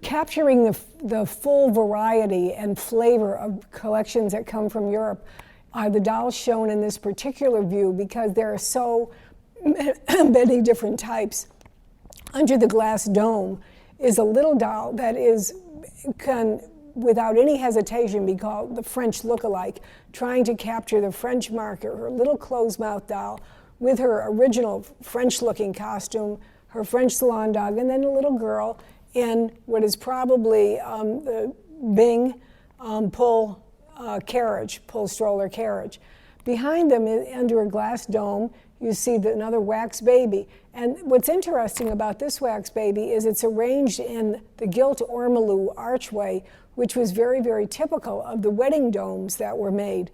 capturing the full variety and flavor of collections that come from Europe are the dolls shown in this particular view, because there are so many different types. Under the glass dome is a little doll that can, without any hesitation, be called the French look-alike, trying to capture the French market, her little closed-mouth doll with her original French-looking costume, her French salon dog, and then a little girl in what is probably the Bing pull stroller carriage. Behind them, under a glass dome, you see another wax baby. And what's interesting about this wax baby is it's arranged in the gilt ormolu archway, which was very, very typical of the wedding domes that were made.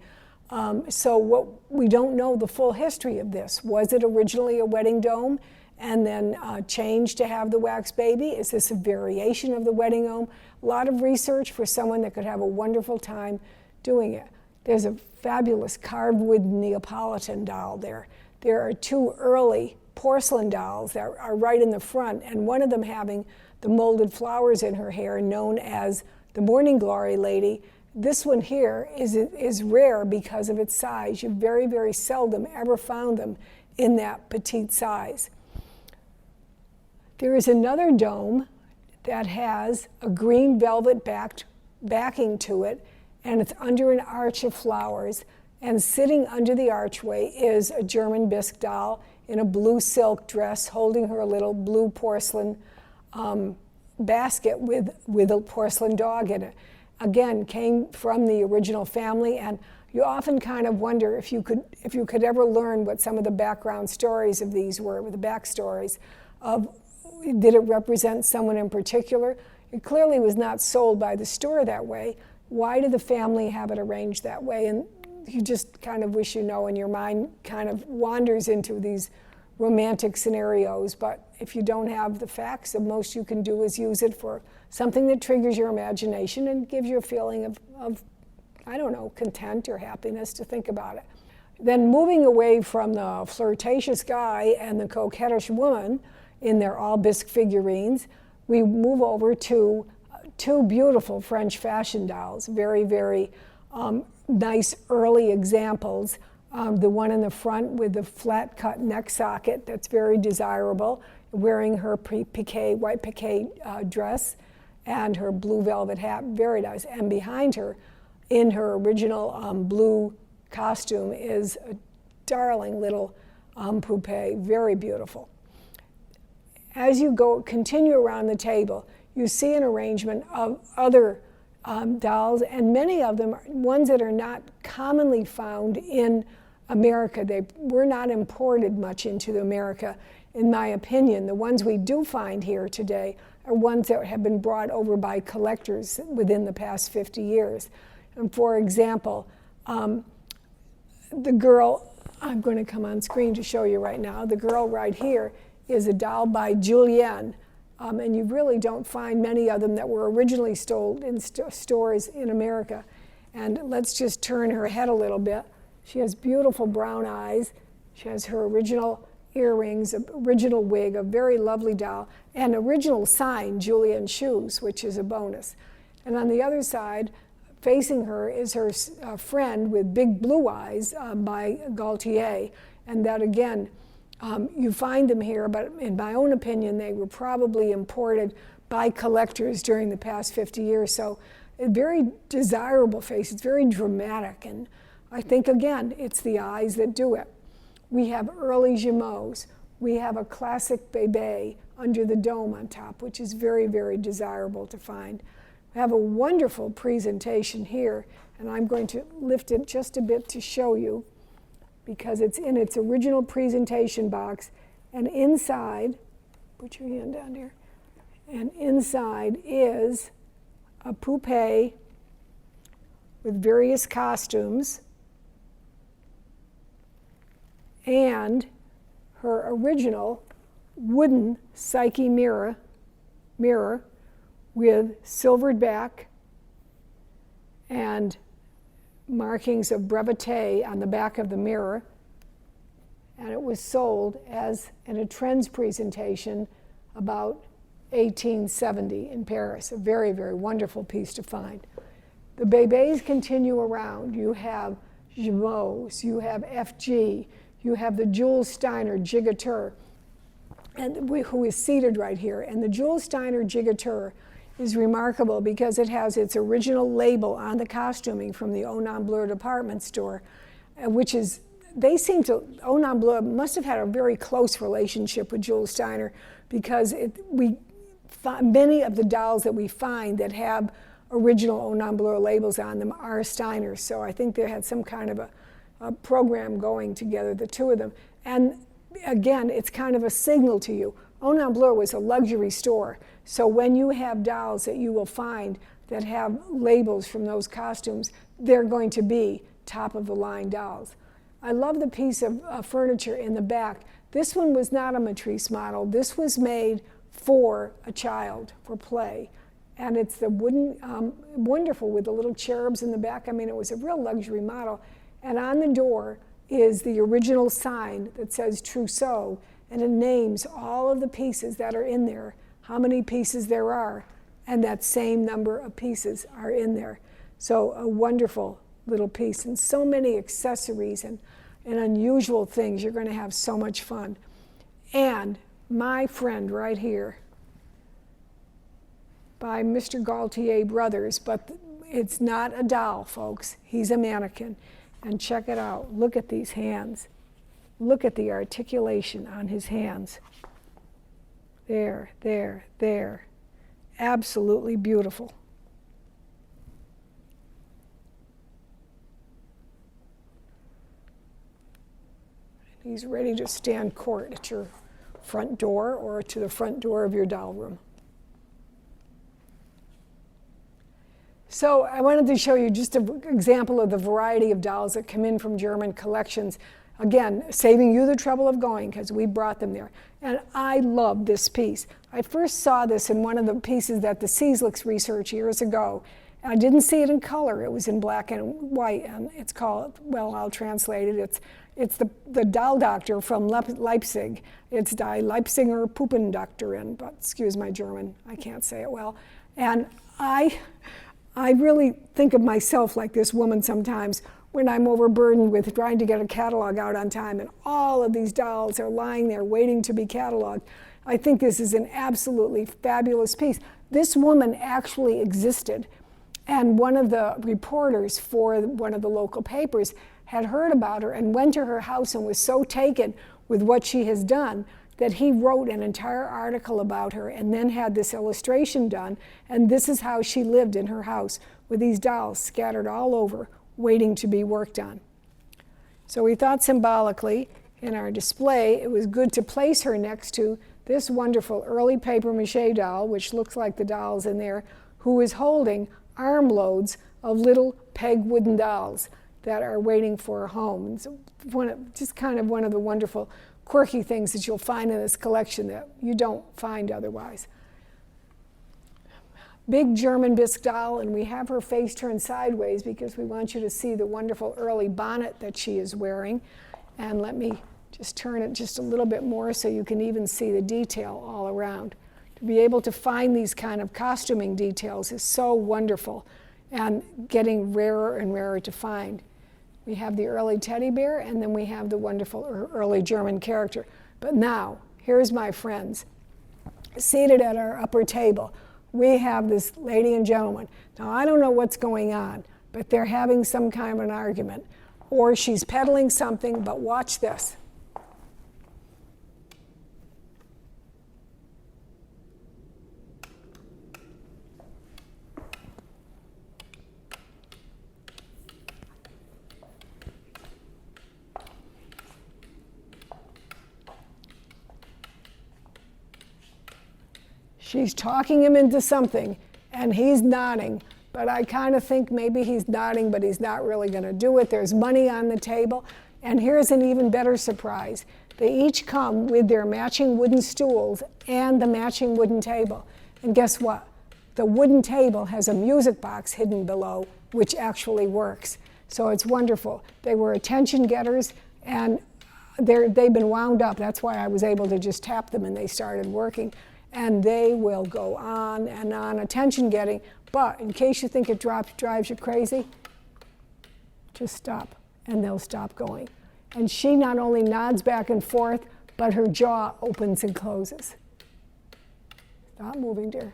So we don't know the full history of this. Was it originally a wedding dome and then changed to have the wax baby? Is this a variation of the wedding dome? A lot of research for someone that could have a wonderful time doing it. There's a fabulous carved wood Neapolitan doll there. There are two early porcelain dolls that are right in the front, and one of them having the molded flowers in her hair, known as the Morning Glory Lady. This one here is rare because of its size. You very, very seldom ever found them in that petite size. There is another dome that has a green velvet backing to it, and it's under an arch of flowers. And sitting under the archway is a German Bisque doll in a blue silk dress holding her little blue porcelain basket with a porcelain dog in it. Again, came from the original family, and you often kind of wonder if you could ever learn what some of the background stories of these were, the backstories of, did it represent someone in particular? It clearly was not sold by the store that way. Why did the family have it arranged that way? And you just kind of wish you know, and your mind kind of wanders into these romantic scenarios. But if you don't have the facts, the most you can do is use it for something that triggers your imagination and gives you a feeling of I don't know, content or happiness to think about it. Then moving away from the flirtatious guy and the coquettish woman in their all Bisque figurines, we move over to two beautiful French fashion dolls, very, very nice early examples. The one in the front with the flat cut neck socket that's very desirable, wearing her white piqué dress and her blue velvet hat, very nice. And behind her, in her original blue costume, is a darling little poupée, very beautiful. As you continue around the table, you see an arrangement of other dolls, and many of them are ones that are not commonly found in America. They were not imported much into America, in my opinion. The ones we do find here today are ones that have been brought over by collectors within the past 50 years. And for example, the girl, I'm going to come on screen to show you right now, the girl right here is a doll by Julienne. And you really don't find many of them that were originally sold in stores in America. And let's just turn her head a little bit. She has beautiful brown eyes. She has her original earrings, original wig, a very lovely doll, and original sign, Julienne shoes, which is a bonus. And on the other side, facing her is her friend with big blue eyes by Gaultier. And that again, you find them here, but in my own opinion, they were probably imported by collectors during the past 50 years. So a very desirable face. It's very dramatic. And I think, again, it's the eyes that do it. We have early Jumeaus. We have a classic bébé under the dome on top, which is very, very desirable to find. We have a wonderful presentation here, and I'm going to lift it just a bit to show you, because it's in its original presentation box, and inside, put your hand down here, and inside is a poupée with various costumes and her original wooden Psyche mirror with silvered back and markings of brevité on the back of the mirror. And it was sold as in a Trends presentation about 1870 in Paris. A very, very wonderful piece to find. The bébés continue around. You have Jumeau's, you have FG, you have the Jules Steiner Gigateur, who is seated right here. And the Jules Steiner Gigateur is remarkable because it has its original label on the costuming from the Onan Bleu department store, which is, they seem to, Onan Bleu must have had a very close relationship with Jules Steiner, because many of the dolls that we find that have original Onan Bleu labels on them are Steiners. So I think they had some kind of a program going together, the two of them. And again, it's kind of a signal to you. Onan Bleu was a luxury store. So when you have dolls that you will find that have labels from those costumes, they're going to be top of the line dolls. I love the piece of furniture in the back. This one was not a Matrice model. This was made for a child, for play. And it's the wooden, wonderful with the little cherubs in the back. I mean, it was a real luxury model. And on the door is the original sign that says Trousseau, and it names all of the pieces that are in there, how many pieces there are, and that same number of pieces are in there. So a wonderful little piece, and so many accessories and unusual things. You're going to have so much fun. And my friend right here, by Mr. Gaultier Brothers, but it's not a doll, folks. He's a mannequin. And check it out. Look at these hands. Look at the articulation on his hands. There, there, there. Absolutely beautiful. He's ready to stand court at your front door or to the front door of your doll room. So I wanted to show you just an example of the variety of dolls that come in from German collections. Again, saving you the trouble of going, because we brought them there. And I love this piece. I first saw this in one of the pieces that the Cieslix researched years ago. I didn't see it in color. It was in black and white, and it's called, well, I'll translate it. It's the Doll Doctor from Leipzig. It's Die Leipziger Puppendoktorin, but excuse my German, I can't say it well. And I really think of myself like this woman sometimes when I'm overburdened with trying to get a catalog out on time, and all of these dolls are lying there waiting to be cataloged. I think this is an absolutely fabulous piece. This woman actually existed, and one of the reporters for one of the local papers had heard about her and went to her house and was so taken with what she has done that he wrote an entire article about her and then had this illustration done, and this is how she lived in her house with these dolls scattered all over waiting to be worked on. So we thought symbolically in our display it was good to place her next to this wonderful early papier-mâché doll, which looks like the dolls in there, who is holding armloads of little peg wooden dolls that are waiting for a home. It's just kind of one of the wonderful quirky things that you'll find in this collection that you don't find otherwise. Big German Bisque doll, and we have her face turned sideways because we want you to see the wonderful early bonnet that she is wearing. And let me just turn it just a little bit more so you can even see the detail all around. To be able to find these kind of costuming details is so wonderful and getting rarer and rarer to find. We have the early teddy bear, and then we have the wonderful early German character. But now, here's my friends. Seated at our upper table, we have this lady and gentleman. Now, I don't know what's going on, but they're having some kind of an argument. Or she's peddling something, but watch this. She's talking him into something, and he's nodding. But I kind of think maybe he's nodding, but he's not really going to do it. There's money on the table. And here's an even better surprise. They each come with their matching wooden stools and the matching wooden table. And guess what? The wooden table has a music box hidden below, which actually works. So it's wonderful. They were attention getters, and they've been wound up. That's why I was able to just tap them and they started working. and they will go on and on, attention getting. But in case you think it drives you crazy, just stop, and they'll stop going. And she not only nods back and forth, but her jaw opens and closes. Stop moving, dear.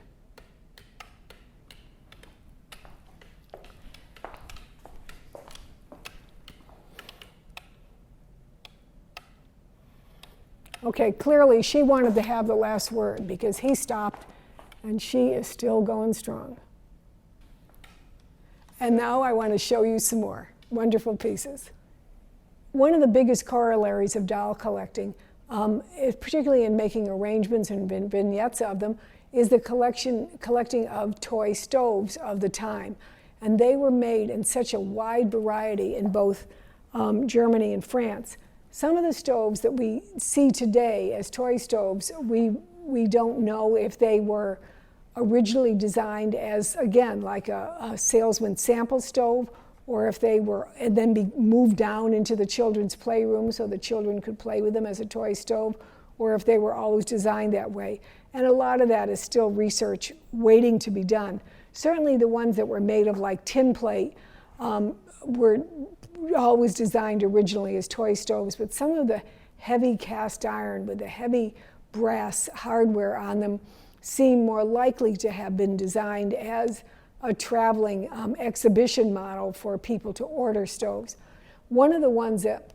Okay, clearly she wanted to have the last word because he stopped and she is still going strong. And now I want to show you some more wonderful pieces. One of the biggest corollaries of doll collecting, particularly in making arrangements and vignettes of them, is the collecting of toy stoves of the time. And they were made in such a wide variety in both Germany and France. Some of the stoves that we see today as toy stoves, we don't know if they were originally designed as, again, like a salesman's sample stove, or if they were and then be moved down into the children's playroom so the children could play with them as a toy stove, or if they were always designed that way. And a lot of that is still research waiting to be done. Certainly the ones that were made of like tin plate were always designed originally as toy stoves, but some of the heavy cast iron with the heavy brass hardware on them seem more likely to have been designed as a traveling exhibition model for people to order stoves. One of the ones that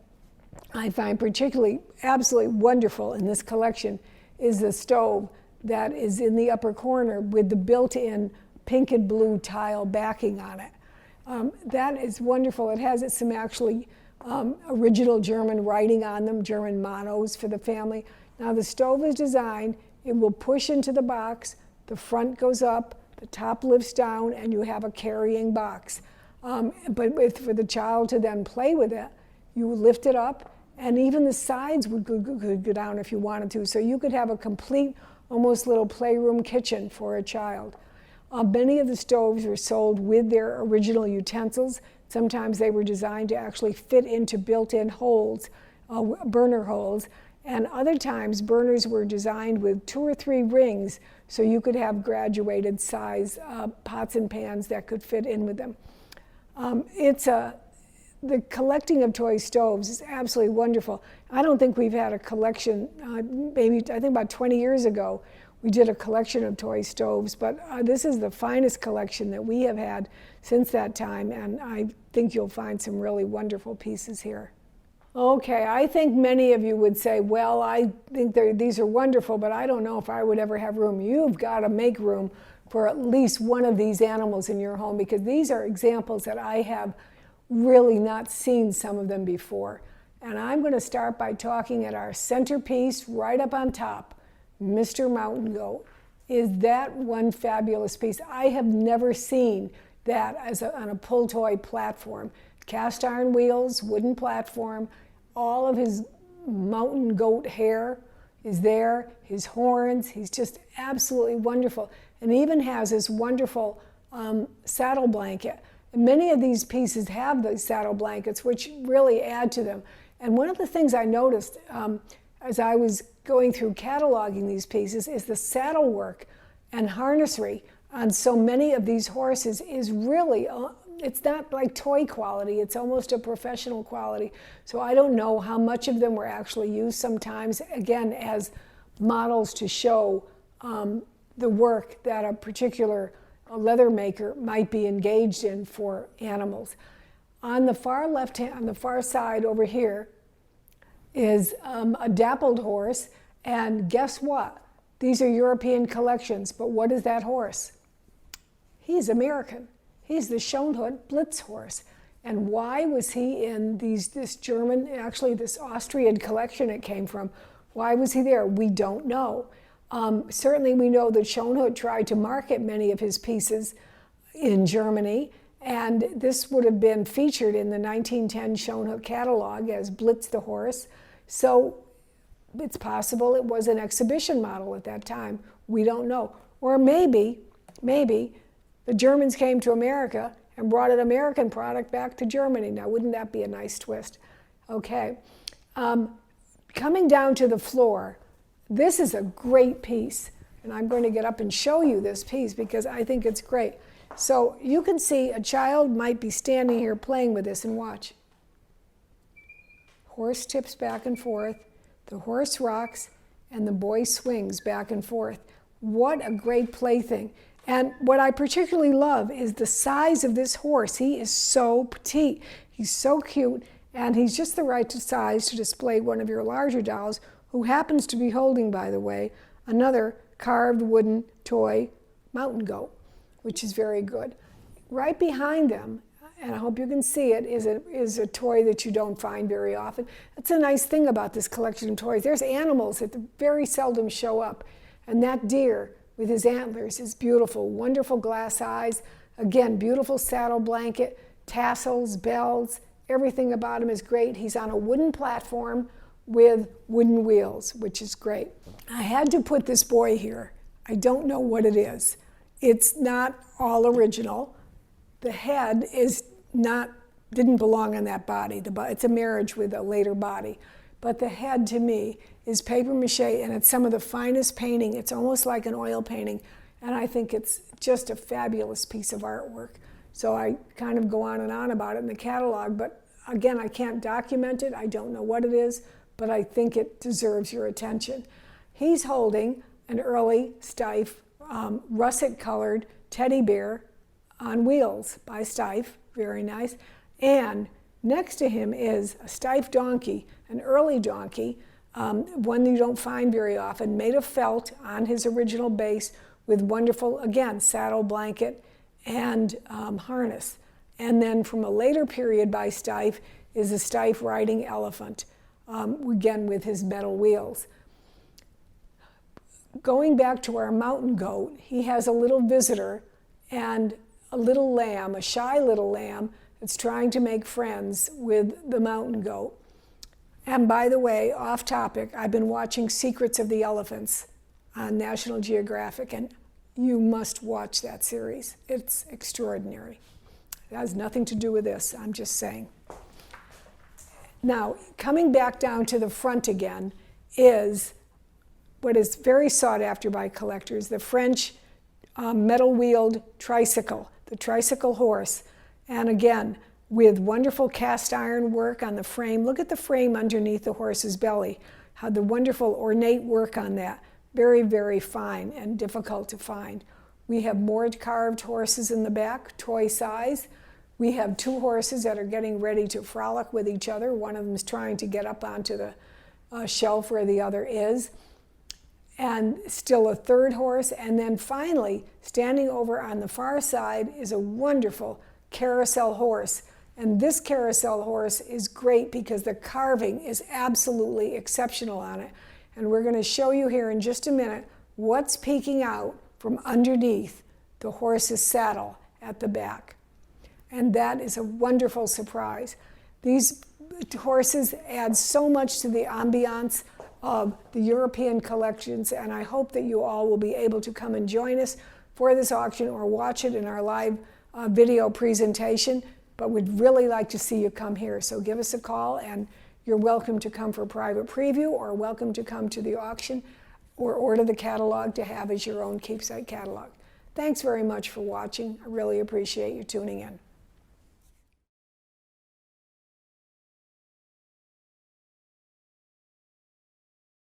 I find particularly absolutely wonderful in this collection is the stove that is in the upper corner with the built-in pink and blue tile backing on it. That is wonderful. It has some actually original German writing on them, German mottos for the family. Now the stove is designed, it will push into the box, the front goes up, the top lifts down, and you have a carrying box. But for the child to then play with it, you lift it up, and even the sides could go down if you wanted to. So you could have a complete, almost little playroom kitchen for a child. Many of the stoves were sold with their original utensils. Sometimes they were designed to actually fit into built-in holes, burner holes, and other times burners were designed with 2 or 3 rings so you could have graduated size pots and pans that could fit in with them. The collecting of toy stoves is absolutely wonderful. I don't think we've had a collection, maybe I think about 20 years ago, we did a collection of toy stoves, but this is the finest collection that we have had since that time, and I think you'll find some really wonderful pieces here. Okay, I think many of you would say, well, I think these are wonderful, but I don't know if I would ever have room. You've got to make room for at least one of these animals in your home, because these are examples that I have really not seen some of them before. And I'm going to start by talking at our centerpiece right up on top, Mr. Mountain Goat. Is that one fabulous piece? I have never seen that on a pull toy platform. Cast iron wheels, wooden platform, all of his mountain goat hair is there, his horns, he's just absolutely wonderful. And even has this wonderful saddle blanket. And many of these pieces have these saddle blankets, which really add to them. And one of the things I noticed as I was going through cataloging these pieces is the saddle work and harnessry on so many of these horses is really, it's not like toy quality, it's almost a professional quality. So I don't know how much of them were actually used sometimes, again, as models to show the work that a particular leather maker might be engaged in for animals. On the far left hand, on the far side over here, is a dappled horse, and guess what? These are European collections, but what is that horse? He's American. He's the Schoenhut Blitz horse. And why was he in this German, actually this Austrian collection it came from? Why was he there? We don't know. Certainly we know that Schoenhut tried to market many of his pieces in Germany, and this would have been featured in the 1910 Schoenhut catalog as Blitz the horse. So it's possible it was an exhibition model at that time. We don't know. Or maybe the Germans came to America and brought an American product back to Germany. Now, wouldn't that be a nice twist? Okay. Coming down to the floor, this is a great piece. And I'm going to get up and show you this piece because I think it's great. So you can see a child might be standing here playing with this, and watch. Horse tips back and forth, the horse rocks, and the boy swings back and forth. What a great plaything. And what I particularly love is the size of this horse. He is so petite. He's so cute, and he's just the right size to display one of your larger dolls, who happens to be holding, by the way, another carved wooden toy mountain goat, which is very good. Right behind them, and I hope you can see it, is a toy that you don't find very often. That's a nice thing about this collection of toys. There's animals that very seldom show up, and that deer with his antlers is beautiful. Wonderful glass eyes. Again, beautiful saddle blanket, tassels, bells, everything about him is great. He's on a wooden platform with wooden wheels, which is great. I had to put this boy here. I don't know what it is. It's not all original. The head didn't belong on that body. It's a marriage with a later body. But the head, to me, is paper mache, and it's some of the finest painting. It's almost like an oil painting, and I think it's just a fabulous piece of artwork. So I kind of go on and on about it in the catalog, but again, I can't document it. I don't know what it is, but I think it deserves your attention. He's holding an early Steiff russet-colored teddy bear on wheels by Steiff, very nice. And next to him is a Steiff donkey, an early donkey, one you don't find very often, made of felt on his original base with wonderful, again, saddle blanket and harness. And then from a later period by Steiff is a Steiff riding elephant, again with his metal wheels. Going back to our mountain goat, he has a little visitor and a little lamb, a shy little lamb that's trying to make friends with the mountain goat. And by the way, off topic, I've been watching Secrets of the Elephants on National Geographic, and you must watch that series. It's extraordinary. It has nothing to do with this, I'm just saying. Now, coming back down to the front again is what is very sought after by collectors, the French metal-wheeled tricycle, the tricycle horse. And again, with wonderful cast iron work on the frame. Look at the frame underneath the horse's belly, how the wonderful ornate work on that. Very, very fine and difficult to find. We have more carved horses in the back, toy size. We have two horses that are getting ready to frolic with each other. One of them is trying to get up onto the shelf where the other is. And still a third horse. And then finally, standing over on the far side is a wonderful carousel horse. And this carousel horse is great because the carving is absolutely exceptional on it. And we're going to show you here in just a minute what's peeking out from underneath the horse's saddle at the back. And that is a wonderful surprise. These horses add so much to the ambiance of the European collections, and I hope that you all will be able to come and join us for this auction or watch it in our live video presentation, but we'd really like to see you come here. So give us a call, and you're welcome to come for a private preview or welcome to come to the auction or order the catalog to have as your own keepsake catalog. Thanks very much for watching. I really appreciate you tuning in.